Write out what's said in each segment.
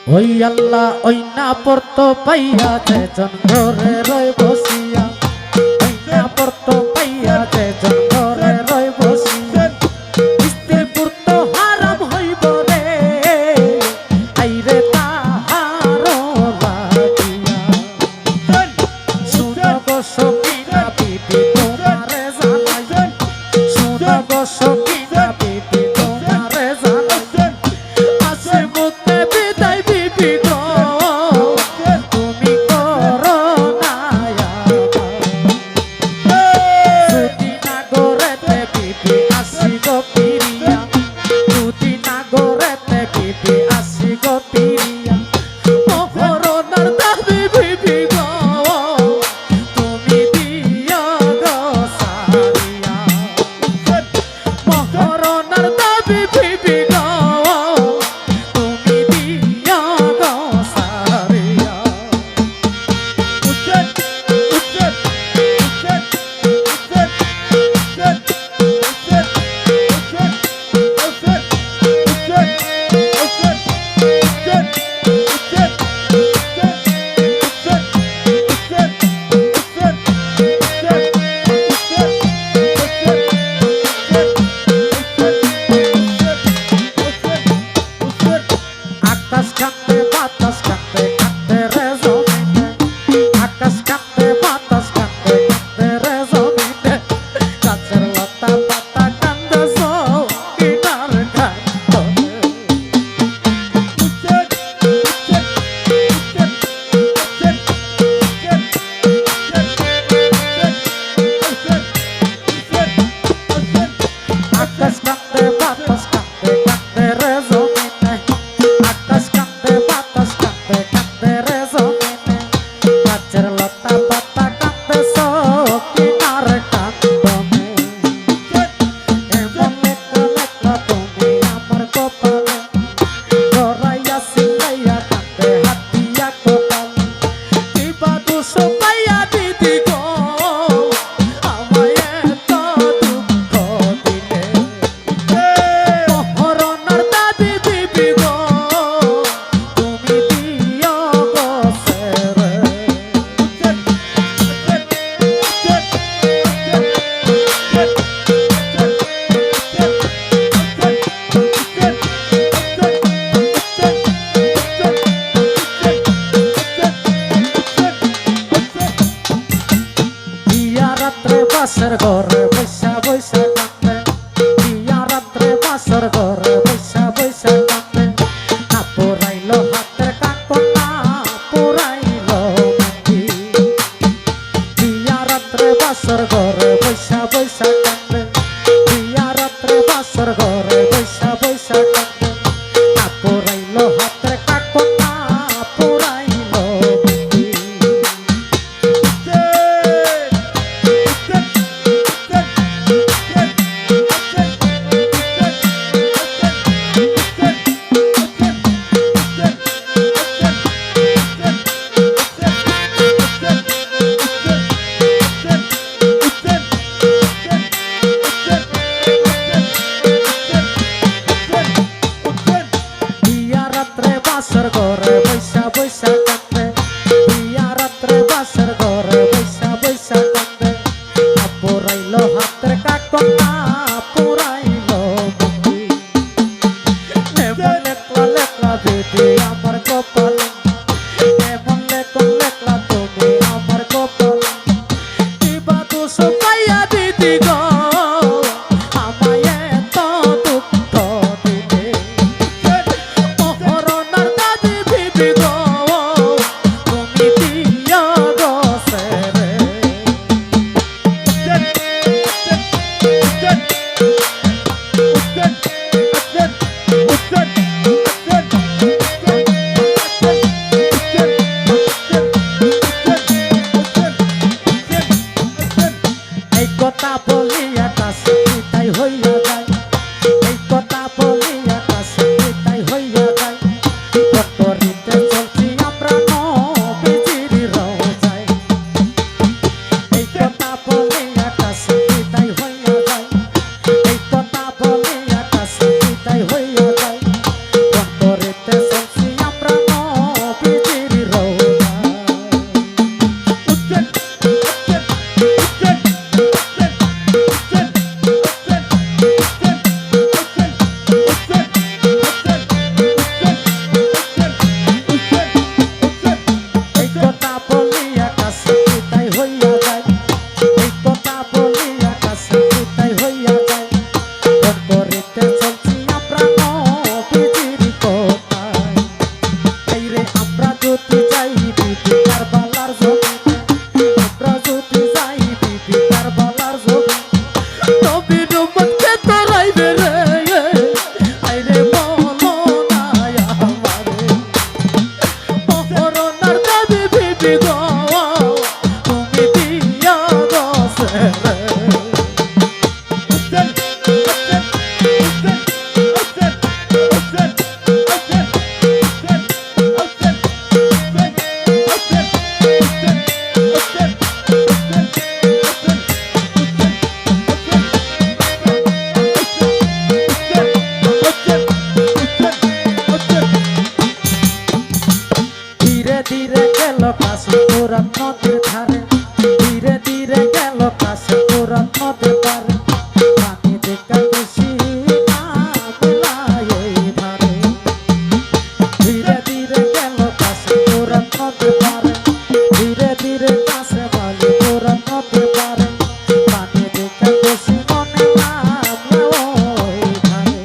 ওই আল্লাহ ওই না পড়তো পাইয়া যেজন ঘরে রয় বসিয়া, ওই না পড়তো পাইয়া যেজন ঘরে রয় বসিয়া, স্ত্রী পুত্র হারাম হইব রে আইরে তাহার লাগিয়া। শুনো গো সখীরা বিবি তোমারে জানাই, শুনো গো সখীরা বিবি তোমারে জানাই, আছে মুক্তে বিদায় বিবি গো তুমি করো না যদি না গড়েতে বিবি আসি গো পিরিয়া, যদি না গড়েতে বিবি আসি গো পিরিয়া, মহরণার দাবি বিবি গো তুমি দিও গো সারিয়া, মহরণার দাবি বিবি গো তুমি দিও গো সারিয়া। আকাশ কাঁপতে বাতাস কাঁপতে কাঁপতে রে জমিনে, আকাশ কাঁপতে বাতাস কাঁপতে কাঁপতে রে জমিনে, গাছের লতা পাতা কান্দে কিনার কান্দে। আকাশ কাঁপতে বাতাস কাঁপতে কাঁপতে রে জমিনে, আকাশ কাঁপতে বাতাস কাঁপতে কাঁপতে রে জমিনে, গাছের লতা পাতা কাঁপতে কিনার কান্দে। এমন লেখা লেখা তুমি আমার কপালে, গড়াইয়া সিলাইয়া কাঁদে হাতিয়া কপালে, দিবা দুঃখ পাইয়া দিদি গো আমায় এত দুঃখ দিলে, মহরণার দাবি দিবি গো তুমি দিও গো সেরে। দিয়া রাত্রে বাসর ঘরে বৈশা বৈশা কাঁদে, দিয়া রাত্রে বাসর ঘরে বৈশা বৈশা কাঁদে, না পুরাইলো হাতের কাঁকন না পুরাইলো মেহেন্দি। দিয়া রাত্রে বাসর ঘরে বৈশা বৈশা কাঁদে, দিয়া রাত্রে বাসর ঘরে বৈশা বৈশা কাঁদে, না পুরাইলো হাতের কাঁকন না পুরাইলো মেহেন্দি। দিয়া রাত্রে বাসর ঘরে বৈশা বৈশা কাঁদে, দিয়া রাত্রে বাসর ঘরে বৈশা বৈশা কাঁদে, না পুরাইলো হাতের কাঁকন না পুরাইলো মেহেন্দি। এমন লেখলা লেখলা দিদি আমার কপালে, এমন লেখলা তুমি আমার কপালে, দিবা দুঃখ পাইয়া দিদি গো আমায় এত দুঃখ দিলে, মহরণার দাবি বিবি গো তুমি দিও গো সেরে। পুরাত নদীর ধারে ধীরে ধীরে গেল কাছে পুরাত নদীর পারে পানি দেখা খুশি না মিলাই এই ধারে ধীরে ধীরে গেল কাছে পুরাত নদীর পারে ধীরে ধীরে কাছে বলে পুরাত নদীর পারে পানি দেখা খুশি মনে নামলো ওই ধারে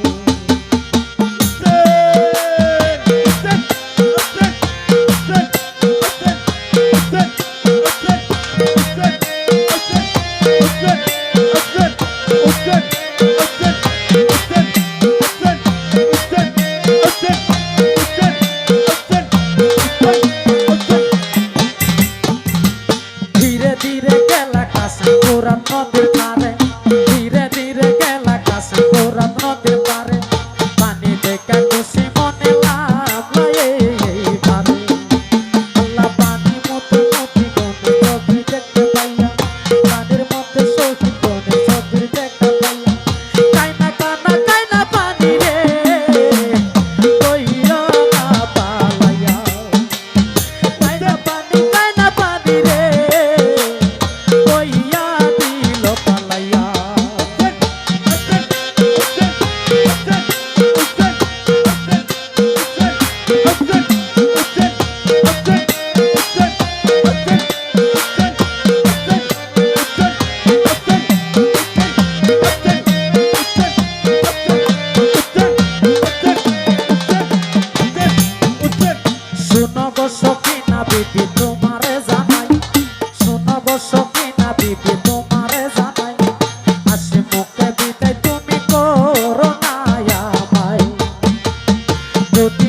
ধীরে ধীরে গেলা কাছে পুরাত নদীর ধারে ধীরে ধীরে গেলা কাছে পুরাত নদীর পারে পানি দেখা খুশি মনে লাগলো এই ধারে আল্লাহ পানি মতো নদী গনে ছবি দেখতে পাইয়া পানির মধ্যে সখী গনে ছবি দেখা পাইয়া কাইনা পানি রে কইরা না পালাইয়া কাইনা পানি রে কইয়া দিল পালাইয়া শুনো গো সখিনা বিবি তোমারে জানাই শুনো গো সখিনা বিবি তোমারে জানাই আসে মুখে বিদায় তুমি করো না আমায় যদি